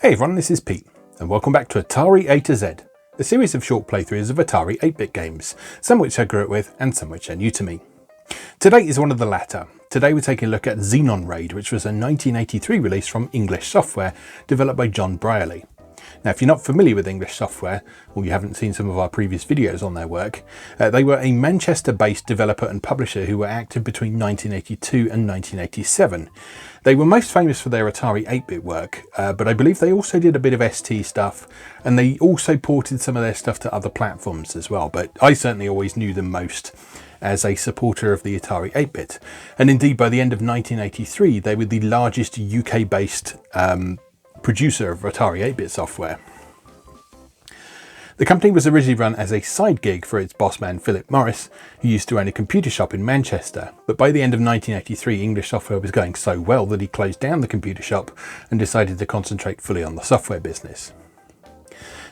Hey everyone, this is Pete, and welcome back to Atari A to Z, a series of short playthroughs of Atari 8-bit games, some which I grew up with and some which are new to me. Today is one of the latter. Today we're taking a look at Xenon Raid, which was a 1983 release from English Software, developed by John Brierley. Now, if you're not familiar with English Software, or you haven't seen some of our previous videos on their work, they were a Manchester-based developer and publisher who were active between 1982 and 1987. They were most famous for their Atari 8-bit work, but I believe they also did a bit of ST stuff, and they also ported some of their stuff to other platforms as well, but I certainly always knew them most as a supporter of the Atari 8-bit. And indeed, by the end of 1983, they were the largest UK-based producer of Atari 8-bit software. The company was originally run as a side gig for its boss man Philip Morris, who used to own a computer shop in Manchester, but by the end of 1983 English Software was going so well that he closed down the computer shop and decided to concentrate fully on the software business.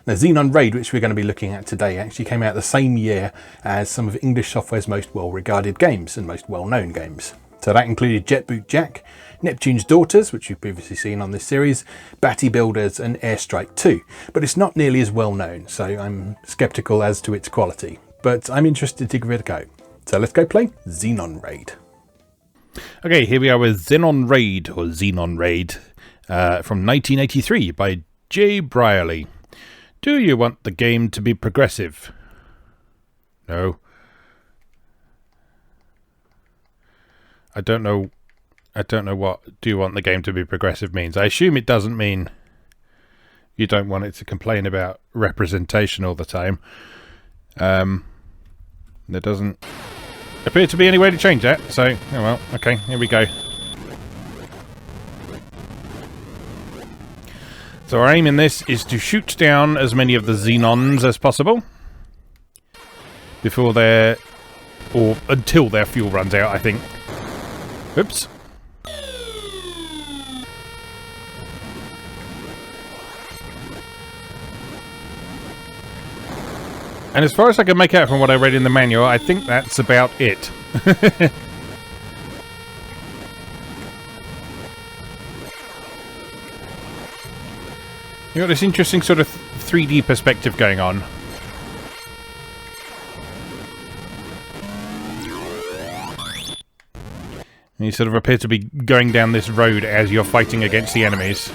Now, Xenon Raid, which we're going to be looking at today, actually came out the same year as some of English Software's most well-regarded games and most well-known games. So that included Jet Boot Jack, Neptune's Daughters, which you've previously seen on this series, Batty Builders and Airstrike 2, but it's not nearly as well known, so I'm sceptical as to its quality, but I'm interested to give it a go. So let's go play Xenon Raid. Okay, here we are with Xenon Raid, or Xenon Raid, from 1983 by J. Brierley. Do you want the game to be progressive? No. I don't know what do you want the game to be progressive means. I assume it doesn't mean you don't want it to complain about representation all the time. There doesn't appear to be any way to change that, so, oh well, okay, here we go. So our aim in this is to shoot down as many of the Xenons as possible before or until their fuel runs out, I think. Oops. And as far as I can make out from what I read in the manual, I think that's about it. You got this interesting sort of 3D perspective going on. And you sort of appear to be going down this road as you're fighting against the enemies.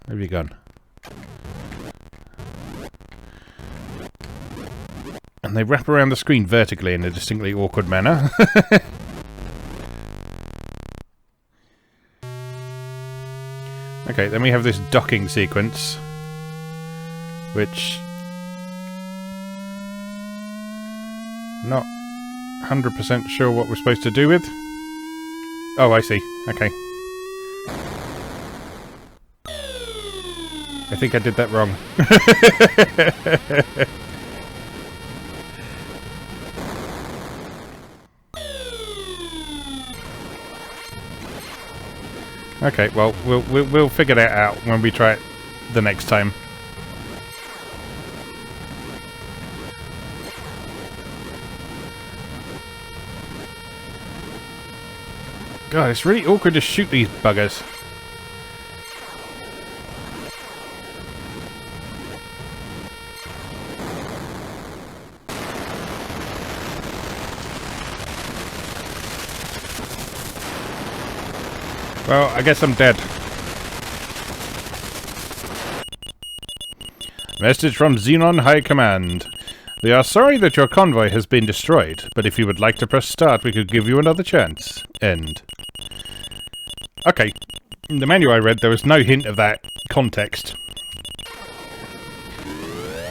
Where have you gone? And they wrap around the screen vertically in a distinctly awkward manner. Okay, then we have this docking sequence, which not 100% sure what we're supposed to do with. Oh, I see. Okay. I think I did that wrong. Okay, well, we'll figure that out when we try it the next time. God, it's really awkward to shoot these buggers. Well, I guess I'm dead. Message from Xenon High Command. We are sorry that your convoy has been destroyed, but if you would like to press start, we could give you another chance. End. Okay. In the manual I read, there was no hint of that context.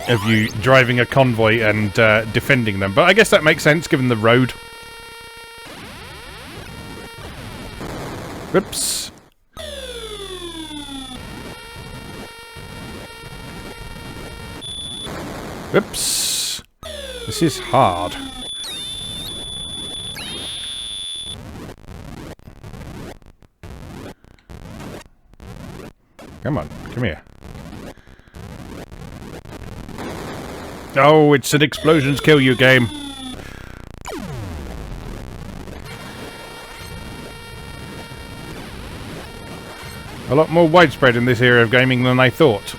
Of you driving a convoy and defending them. But I guess that makes sense, given the road. Whoops. Whoops. This is hard. Come on, come here. Oh, it's an explosions kill you game. A lot more widespread in this era of gaming than I thought.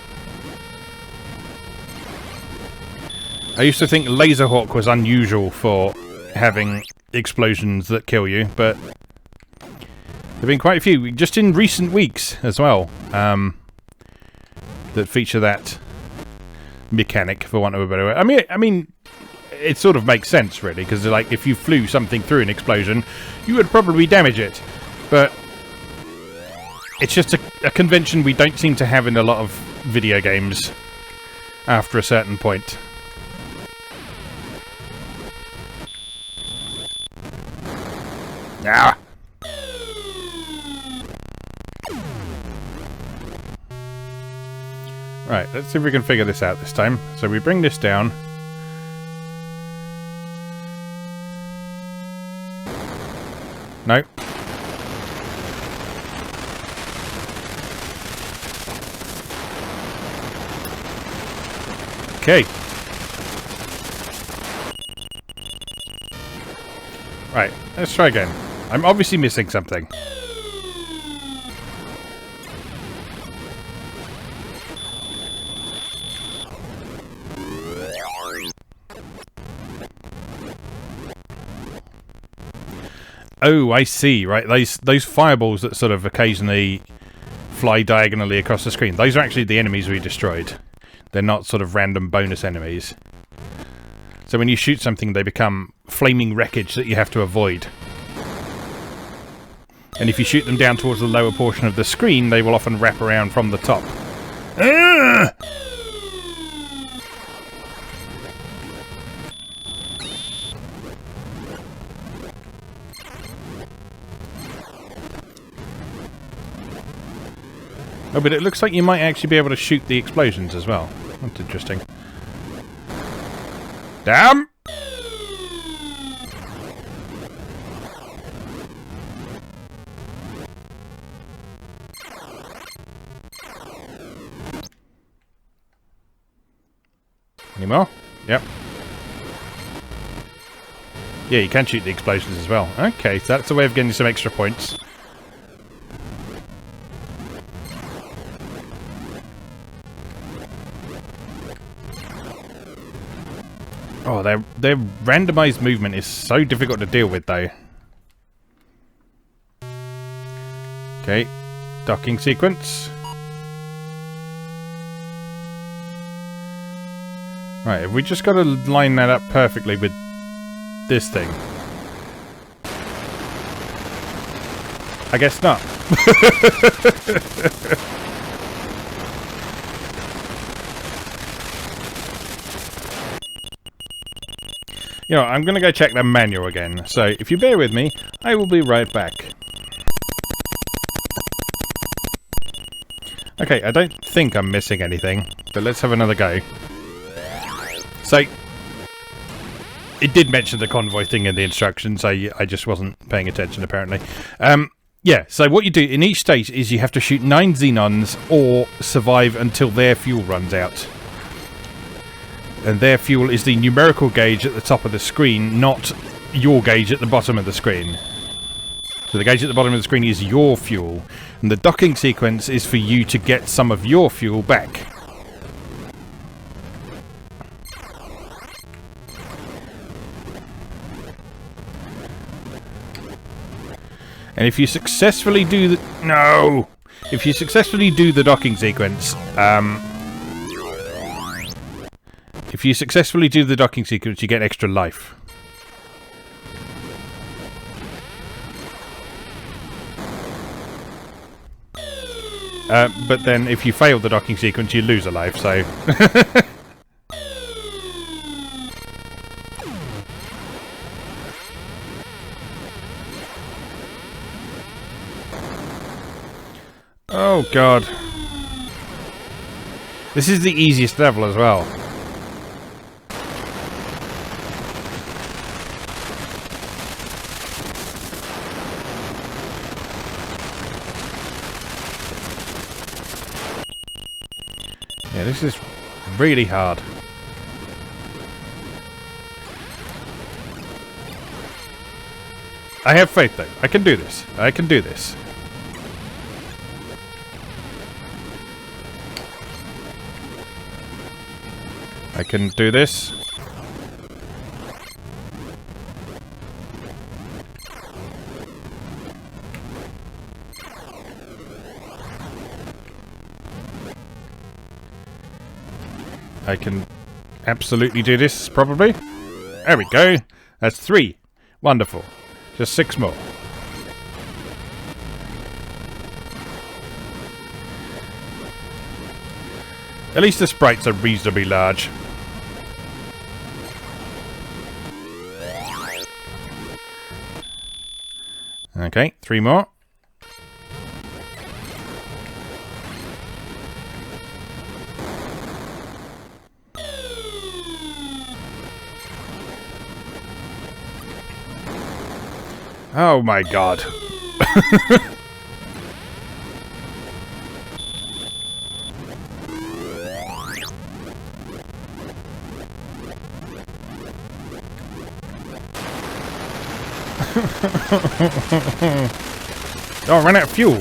I used to think Laserhawk was unusual for having explosions that kill you, but there have been quite a few, just in recent weeks as well, that feature that mechanic, for want of a better word. I mean, it sort of makes sense, really, because like if you flew something through an explosion, you would probably damage it, but it's just a convention we don't seem to have in a lot of video games after a certain point. Ah! Right, let's see if we can figure this out this time. So we bring this down. No. Okay. Right, let's try again. I'm obviously missing something. Oh, I see. Right, those fireballs that sort of occasionally fly diagonally across the screen. Those are actually the enemies we destroyed. They're not sort of random bonus enemies. So when you shoot something, they become flaming wreckage that you have to avoid. And if you shoot them down towards the lower portion of the screen, they will often wrap around from the top. Ah! Oh, but it looks like you might actually be able to shoot the explosions as well. That's interesting. Damn! Any more? Yep. Yeah, you can shoot the explosions as well. Okay, so that's a way of getting some extra points. Oh, their randomized movement is so difficult to deal with, though. Okay, docking sequence. Right, have we just got to line that up perfectly with this thing? I guess not. You know, I'm going to go check the manual again, so if you bear with me, I will be right back. Okay, I don't think I'm missing anything, but let's have another go. So, it did mention the convoy thing in the instructions, so I just wasn't paying attention apparently. Yeah, so what you do in each stage is you have to shoot 9 Xenons or survive until their fuel runs out. And their fuel is the numerical gauge at the top of the screen, not your gauge at the bottom of the screen. So the gauge at the bottom of the screen is your fuel, and the docking sequence is for you to get some of your fuel back. And if you successfully do the... No! If you successfully do the docking sequence, if you successfully do the docking sequence, you get extra life. But then if you fail the docking sequence, you lose a life, so... Oh god. This is the easiest level as well. Yeah, this is really hard. I have faith though. I can do this. I can do this. I can do this. I can absolutely do this, probably. There we go. That's 3. Wonderful. Just 6 more. At least the sprites are reasonably large. Okay, 3 more. Oh my god. Oh, I ran out of fuel.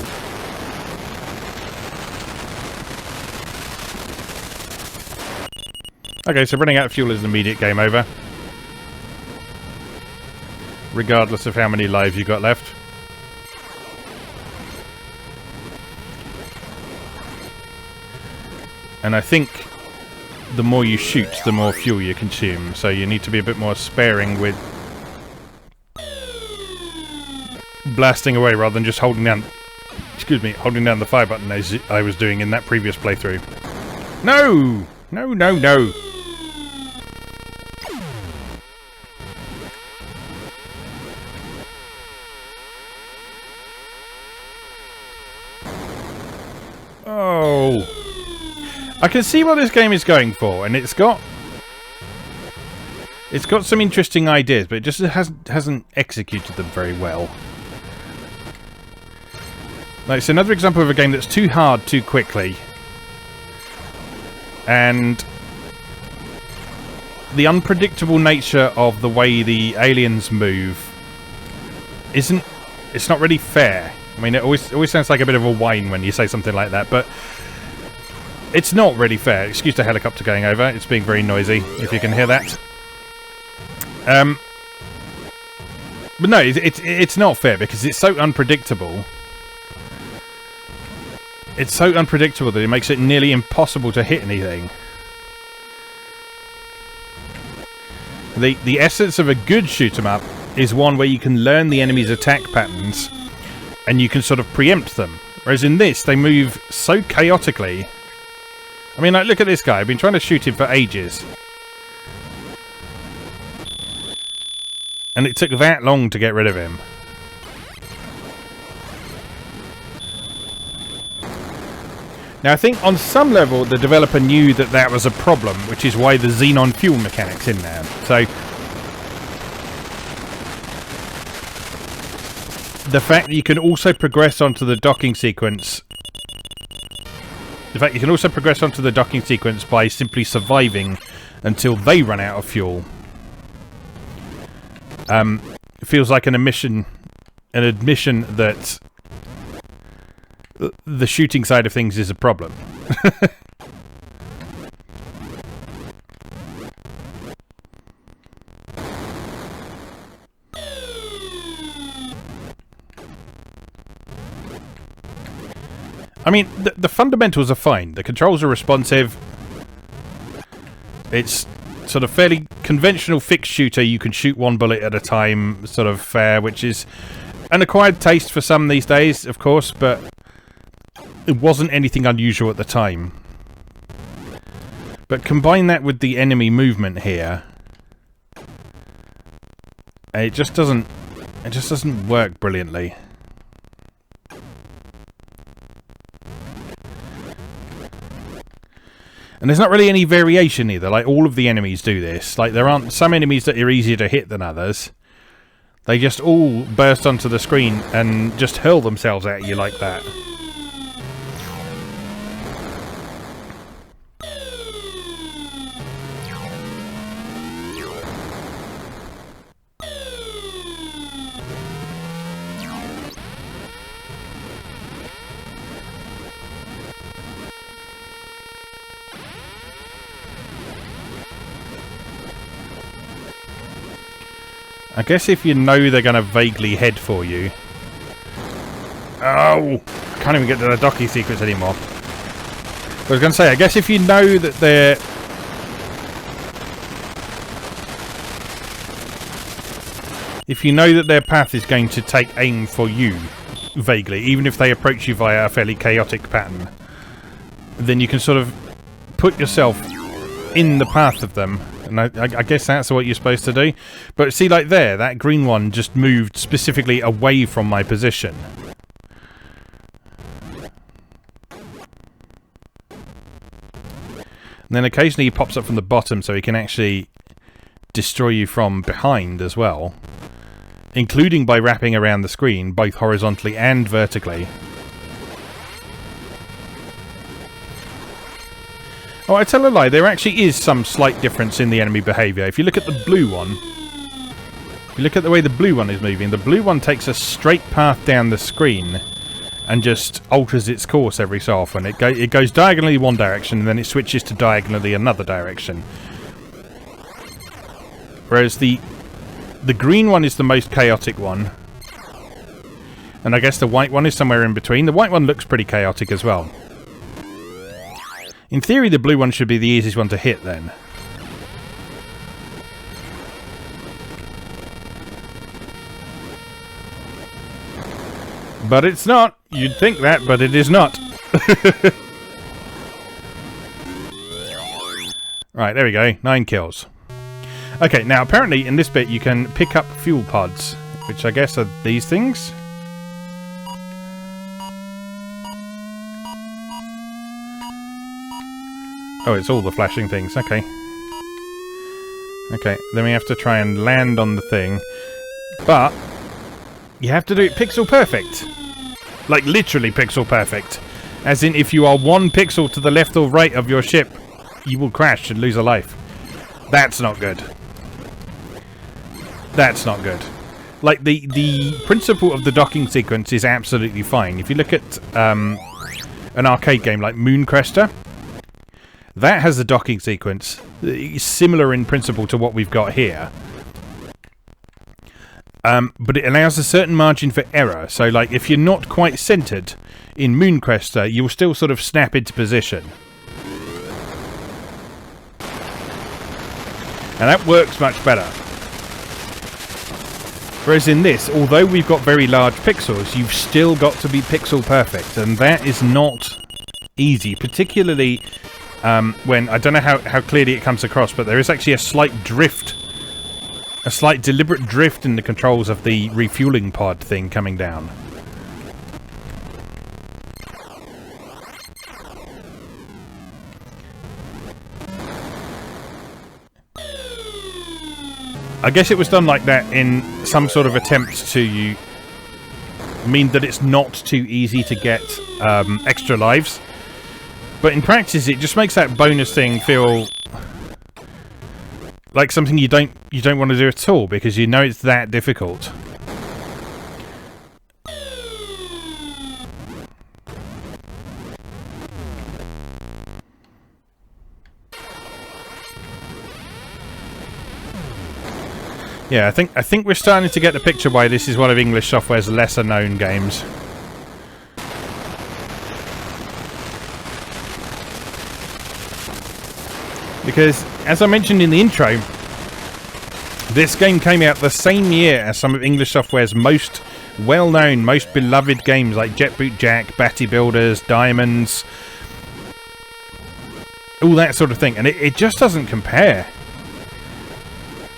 Okay, so running out of fuel is an immediate game over. Regardless of how many lives you got left. And I think the more you shoot, the more fuel you consume. So you need to be a bit more sparing with blasting away rather than just holding down, holding down the fire button as I was doing in that previous playthrough. No! No, no, no! Oh! I can see what this game is going for, and it's got some interesting ideas, but it just hasn't executed them very well. Like, it's another example of a game that's too hard too quickly, and the unpredictable nature of the way the aliens move it's not really fair. I mean, it always sounds like a bit of a whine when you say something like that, but it's not really fair. Excuse the helicopter going over. It's being very noisy, if you can hear that. But no, it's not fair because it's so unpredictable. It's so unpredictable that it makes it nearly impossible to hit anything. The essence of a good shoot-'em-up is one where you can learn the enemy's attack patterns and you can sort of preempt them. Whereas in this, they move so chaotically. I mean, like, look at this guy. I've been trying to shoot him for ages. And it took that long to get rid of him. Now, I think on some level, the developer knew that that was a problem, which is why the Xenon fuel mechanic's in there. So, the fact that you can also progress onto the docking sequence... In fact, you can also progress onto the docking sequence by simply surviving until they run out of fuel. It feels like an admission that the shooting side of things is a problem. I mean, the fundamentals are fine. The controls are responsive. It's sort of fairly conventional fixed shooter. You can shoot one bullet at a time, sort of fair, which is an acquired taste for some these days, of course, but it wasn't anything unusual at the time. But combine that with the enemy movement here, it just doesn't work brilliantly. And there's not really any variation either. Like, all of the enemies do this. Like, there aren't some enemies that are easier to hit than others. They just all burst onto the screen and just hurl themselves at you like that. I guess if you know they're going to vaguely head for you... Oh! I can't even get to the docking sequence anymore. I was going to say, I guess if you know that they're... If you know that their path is going to take aim for you, vaguely, even if they approach you via a fairly chaotic pattern, then you can sort of put yourself in the path of them. And I guess that's what you're supposed to do. But see, like there, that green one just moved specifically away from my position. And then occasionally he pops up from the bottom so he can actually destroy you from behind as well. Including by wrapping around the screen, both horizontally and vertically. Oh, I tell a lie, there actually is some slight difference in the enemy behaviour. If you look at the blue one, if you look at the way the blue one is moving, the blue one takes a straight path down the screen and just alters its course every so often. It goes diagonally one direction and then it switches to diagonally another direction. Whereas the green one is the most chaotic one. And I guess the white one is somewhere in between. The white one looks pretty chaotic as well. In theory, the blue one should be the easiest one to hit then. But it's not. You'd think that, but it is not. Right, there we go. 9 kills. Okay, now apparently in this bit you can pick up fuel pods, which I guess are these things. Oh, it's all the flashing things. Okay. Okay, then we have to try and land on the thing. But you have to do it pixel perfect. Like literally pixel perfect. As in, if you are 1 pixel to the left or right of your ship, you will crash and lose a life. That's not good. That's not good. Like, the principle of the docking sequence is absolutely fine. If you look at an arcade game like Mooncrester, that has a docking sequence similar in principle to what we've got here. But it allows a certain margin for error. So, like, if you're not quite centered in Mooncrester, you'll still sort of snap into position. And that works much better. Whereas in this, although we've got very large pixels, you've still got to be pixel perfect. And that is not easy, particularly when, I don't know how clearly it comes across, but there is actually a slight drift. A slight deliberate drift in the controls of the refueling pod thing coming down. I guess it was done like that in some sort of attempt to mean that it's not too easy to get extra lives. But in practice, it just makes that bonus thing feel like something you don't want to do at all, because you know it's that difficult. Yeah, I think we're starting to get the picture why this is one of English Software's lesser known games. Because, as I mentioned in the intro, this game came out the same year as some of English Software's most well-known, most beloved games like Jet Boot Jack, Batty Builders, Diamonds, all that sort of thing. And it just doesn't compare.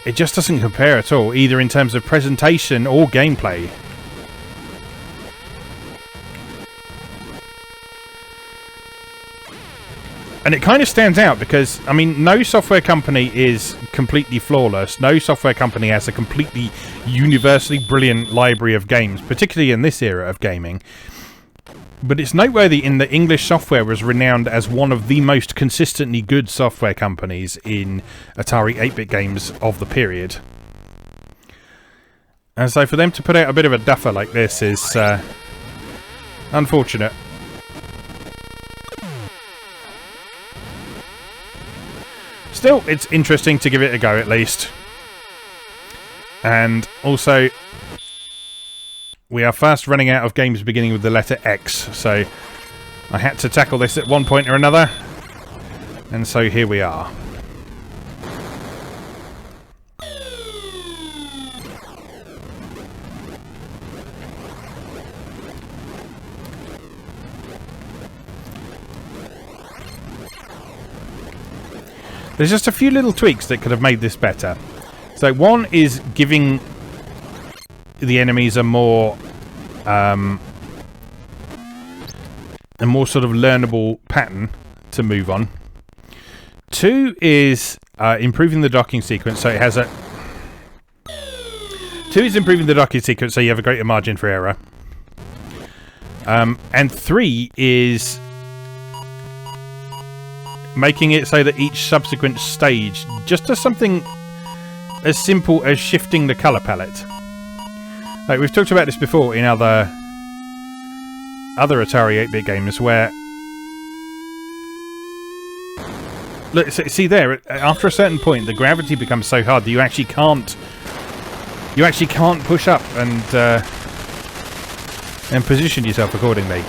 It just doesn't compare at all, either in terms of presentation or gameplay. And it kind of stands out because, I mean, no software company is completely flawless. No software company has a completely universally brilliant library of games, particularly in this era of gaming. But it's noteworthy in that English Software was renowned as one of the most consistently good software companies in Atari 8-bit games of the period. And so for them to put out a bit of a duffer like this is unfortunate. Still, it's interesting to give it a go at least. And also, we are fast running out of games beginning with the letter X, so I had to tackle this at one point or another, and so here we are. There's just a few little tweaks that could have made this better. So one is giving the enemies a more sort of learnable pattern to move on. Two is improving the docking sequence, so it has a... Two is improving the docking sequence, so you have a greater margin for error. And three is making it so that each subsequent stage just does something as simple as shifting the colour palette. Like, we've talked about this before in other Atari 8-bit games where... Look, see there, after a certain point, the gravity becomes so hard that you actually can't push up and position yourself accordingly.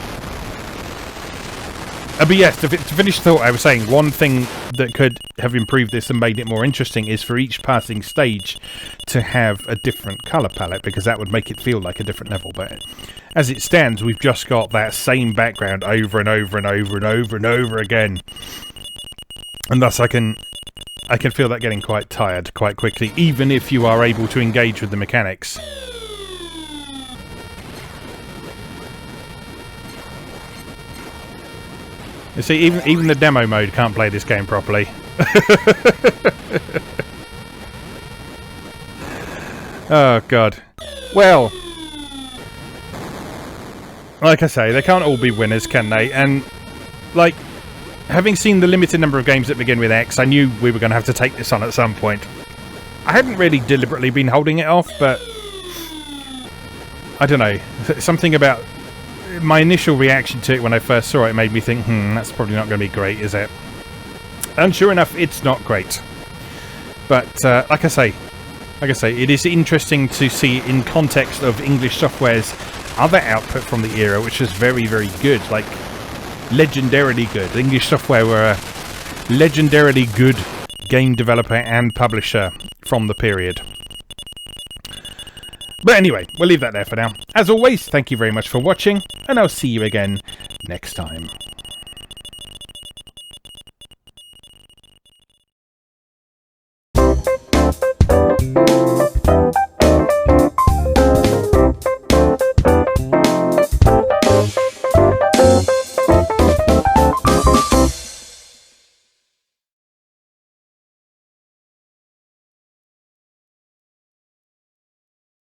But yes, to finish the thought, I was saying one thing that could have improved this and made it more interesting is for each passing stage to have a different colour palette, because that would make it feel like a different level. But as it stands, we've just got that same background over and over and over and over and over again. And thus I can feel that getting quite tired quite quickly, even if you are able to engage with the mechanics. You see, even the demo mode can't play this game properly. Oh, God. Well, like I say, they can't all be winners, can they? And, like, having seen the limited number of games that begin with X, I knew we were going to have to take this on at some point. I hadn't really deliberately been holding it off, but I don't know. Something about my initial reaction to it when I first saw it made me think, that's probably not going to be great, is it? And sure enough, it's not great. But like I say, it is interesting to see in context of English Software's other output from the era, which was very, very good, like legendarily good. English Software were a legendarily good game developer and publisher from the period. But anyway, we'll leave that there for now. As always, thank you very much for watching, and I'll see you again next time.